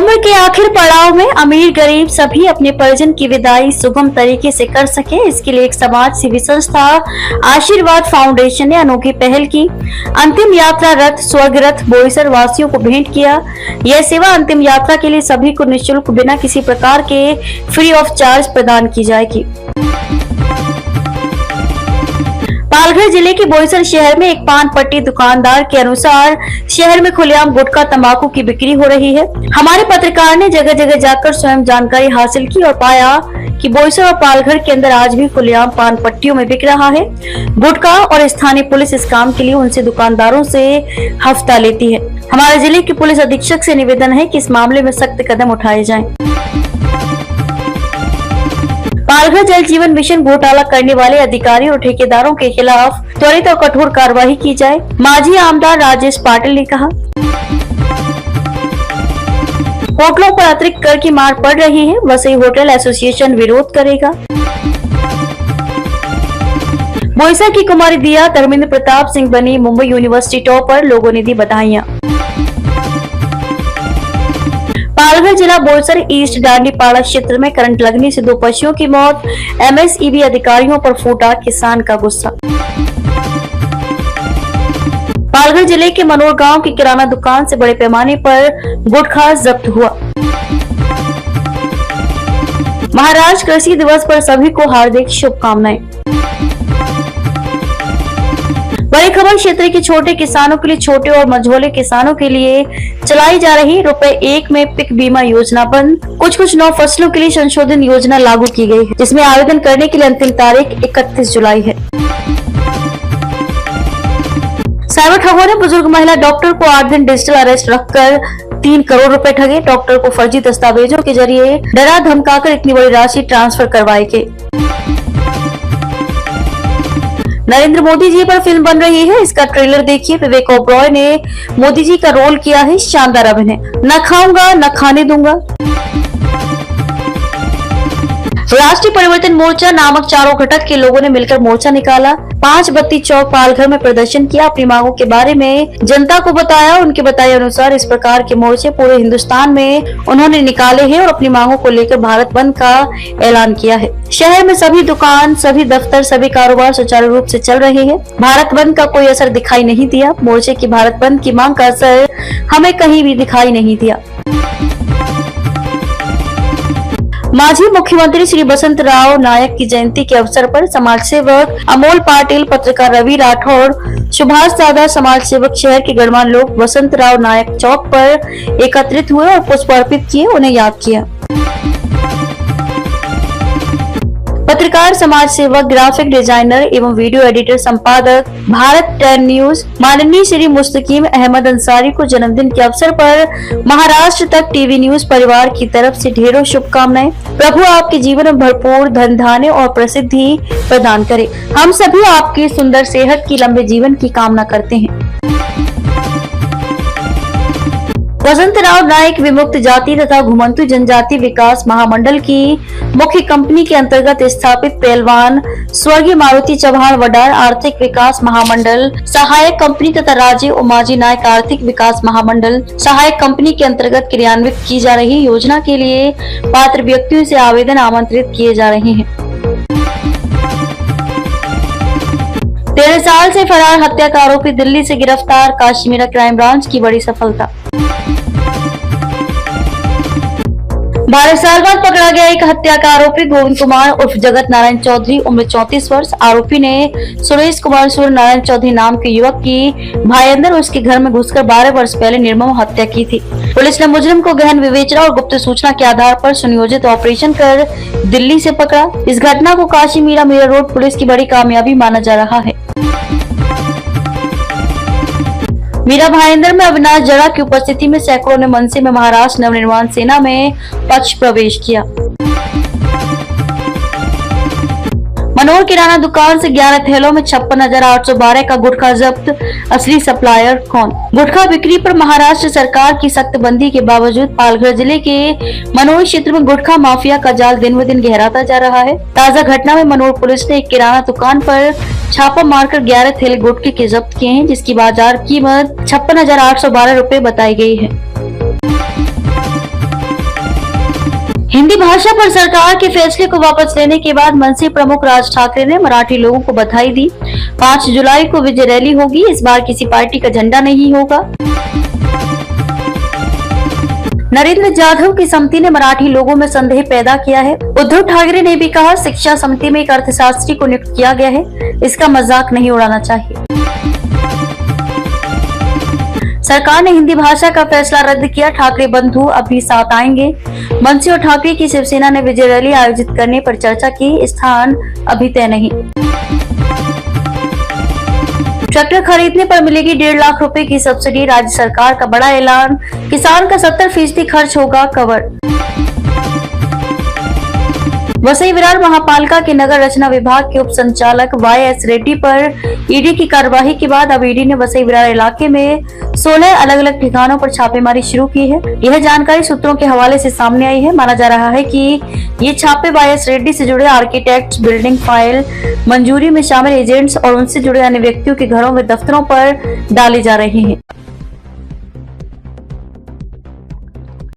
उम्र के आखिर पड़ाव में अमीर गरीब सभी अपने परिजन की विदाई सुगम तरीके से कर सके, इसके लिए एक समाज सेवी संस्था आशीर्वाद फाउंडेशन ने अनोखी पहल की। अंतिम यात्रा रथ स्वर्ग रथ बोईसर वासियों को भेंट किया। यह सेवा अंतिम यात्रा के लिए सभी को निःशुल्क बिना किसी प्रकार के फ्री ऑफ चार्ज प्रदान की जाएगी। पालघर जिले के बोईसर शहर में एक पान पट्टी दुकानदार के अनुसार शहर में खुलेआम गुटखा तंबाकू की बिक्री हो रही है। हमारे पत्रकार ने जगह जगह जाकर स्वयं जानकारी हासिल की और पाया कि बोईसर और पालघर के अंदर आज भी खुलेआम पान पट्टियों में बिक रहा है गुटखा और स्थानीय पुलिस इस काम के लिए उनसे दुकानदारों से हफ्ता लेती है। हमारे जिले के पुलिस अधीक्षक से निवेदन है कि इस मामले में सख्त कदम उठाए जाएं। पालघर जल जीवन मिशन घोटाला करने वाले अधिकारियों और ठेकेदारों के खिलाफ त्वरित और कठोर कार्रवाई की जाए, माजी आमदार राजेश पाटिल ने कहा। होटलों पर अतिरिक्त कर की मार पड़ रही है, वसई होटल एसोसिएशन विरोध करेगा। बोईसर की कुमारी दिया धर्मेंद्र प्रताप सिंह बनी मुंबई यूनिवर्सिटी टॉपर, लोगों ने दी बधाइयां। पालघर जिला बोईसर ईस्ट डांडीपाड़ा क्षेत्र में करंट लगने से 2 पशुओं की मौत, एमएसईबी अधिकारियों पर फूटा किसान का गुस्सा। पालघर जिले के मनोर गांव की किराना दुकान से बड़े पैमाने पर गुटखा जब्त हुआ। महाराष्ट्र कृषि दिवस पर सभी को हार्दिक शुभकामनाएं। बड़ी खबर क्षेत्र के छोटे किसानों के लिए, छोटे और मझोले किसानों के लिए चलाई जा रही ₹1 में पिक बीमा योजना बंद। कुछ 9 फसलों के लिए संशोधन योजना लागू की गई है, जिसमें आवेदन करने के लिए अंतिम तारीख 31 जुलाई है। साइबर ठगों ने बुजुर्ग महिला डॉक्टर को 8 दिन डिजिटल अरेस्ट रखकर 3 करोड़ रुपए ठगे। डॉक्टर को फर्जी दस्तावेजों के जरिए डरा धमकाकर इतनी बड़ी राशि ट्रांसफर करवाई गई। नरेंद्र मोदी जी पर फिल्म बन रही है, इसका ट्रेलर देखिए। विवेक ओबरॉय ने मोदी जी का रोल किया है, शानदार अभिनय। न खाऊंगा न खाने दूंगा। राष्ट्रीय परिवर्तन मोर्चा नामक चारों घटक के लोगों ने मिलकर मोर्चा निकाला। 5 बत्ती चौक पालघर में प्रदर्शन किया, अपनी मांगों के बारे में जनता को बताया। उनके बताए अनुसार इस प्रकार के मोर्चे पूरे हिंदुस्तान में उन्होंने निकाले हैं और अपनी मांगों को लेकर भारत बंद का ऐलान किया है। शहर में सभी दुकान, सभी दफ्तर, सभी कारोबार सुचारू रूप से चल रहे हैं। भारत बंद का कोई असर दिखाई नहीं दिया। मोर्चे की भारत बंद की मांग का असर हमें कहीं भी दिखाई नहीं दिया। माजी मुख्यमंत्री श्री बसंत राव नायक की जयंती के अवसर पर समाज सेवक अमोल पाटिल, पत्रकार रवि राठौड़, सुभाष दादा समाज सेवक शहर के गणमान्य लोग बसंत राव नायक चौक पर एकत्रित हुए और पुष्प अर्पित किए, उन्हें याद किया। पत्रकार, समाज सेवक, ग्राफिक डिजाइनर एवं वीडियो एडिटर, संपादक, भारत 10 न्यूज माननीय श्री मुस्तकीम अहमद अंसारी को जन्मदिन के अवसर पर महाराष्ट्र तक टीवी न्यूज परिवार की तरफ से ढेरों शुभकामनाएं। प्रभु आपके जीवन में भरपूर धन धान्य और प्रसिद्धि प्रदान करे। हम सभी आपकी सुंदर सेहत की, लंबे जीवन की कामना करते हैं। बसंत राव नायक विमुक्त जाति तथा घुमंतु जनजाति विकास महामंडल की मुख्य कंपनी के अंतर्गत स्थापित पहलवान स्वर्गीय मारुति चौहान वडार आर्थिक विकास महामंडल सहायक कंपनी तथा राजीव उमाजी नायक आर्थिक विकास महामंडल सहायक कंपनी के अंतर्गत क्रियान्वित की जा रही योजना के लिए पात्र व्यक्तियों से आवेदन आमंत्रित किए जा रहे हैं। 13 साल से फरार हत्या का आरोपी दिल्ली से गिरफ्तार, काश्मीर क्राइम ब्रांच की बड़ी सफलता। 12 साल बाद पकड़ा गया एक हत्या का आरोपी गोविंद कुमार उर्फ जगत नारायण चौधरी, उम्र 34 वर्ष। आरोपी ने सुरेश कुमार सूर्य नारायण चौधरी नाम के युवक की भाईंदर उसके घर में घुसकर 12 वर्ष पहले निर्मम हत्या की थी। पुलिस ने मुजरिम को गहन विवेचना और गुप्त सूचना के आधार पर सुनियोजित ऑपरेशन कर दिल्ली से पकड़ा। इस घटना को काशी मीरा रोड पुलिस की बड़ी कामयाबी माना जा रहा है। मीरा भाईंदर में अविनाश जड़ा की उपस्थिति में सैकड़ों ने मनसे में महाराष्ट्र नवनिर्माण सेना में पक्ष प्रवेश किया। मनोर किराना दुकान से 11 थैलों में 56,812 का गुटखा जब्त, असली सप्लायर कौन? गुटखा बिक्री पर महाराष्ट्र सरकार की सख्त बंदी के बावजूद पालघर जिले के मनोर क्षेत्र में गुटखा माफिया का जाल दिन ब दिन गहराता जा रहा है। ताजा घटना में मनोर पुलिस ने एक किराना दुकान पर छापा मारकर 11 थैले गुटखे के जब्त किए हैं, जिसकी बाजार कीमत 56,812 रुपए बताई गई है। हिंदी भाषा पर सरकार के फैसले को वापस लेने के बाद मनसे प्रमुख राज ठाकरे ने मराठी लोगों को बधाई दी। 5 जुलाई को विजय रैली होगी, इस बार किसी पार्टी का झंडा नहीं होगा। नरेंद्र जाधव की समिति ने मराठी लोगों में संदेह पैदा किया है। उद्धव ठाकरे ने भी कहा, शिक्षा समिति में एक अर्थशास्त्री को नियुक्त किया गया है, इसका मजाक नहीं उड़ाना चाहिए। सरकार ने हिंदी भाषा का फैसला रद्द किया, ठाकरे बंधु अभी साथ आएंगे। मनसे और ठाकरे की शिवसेना ने विजय रैली आयोजित करने पर चर्चा की, स्थान अभी तय नहीं। ट्रैक्टर खरीदने पर मिलेगी 1.5 लाख रुपए की सब्सिडी, राज्य सरकार का बड़ा ऐलान, किसान का 70% खर्च होगा कवर। वसई विरार महापालिका के नगर रचना विभाग के उप संचालक YS रेड्डी पर ईडी की कार्यवाही के बाद अब ईडी ने वसई विरार इलाके में 16 अलग अलग ठिकानों पर छापेमारी शुरू की है। यह जानकारी सूत्रों के हवाले से सामने आई है। माना जा रहा है कि ये छापे YS रेड्डी से जुड़े आर्किटेक्ट्स, बिल्डिंग फाइल मंजूरी में शामिल एजेंट्स और उनसे जुड़े अन्य व्यक्तियों के घरों में दफ्तरों पर डाले जा रहे हैं।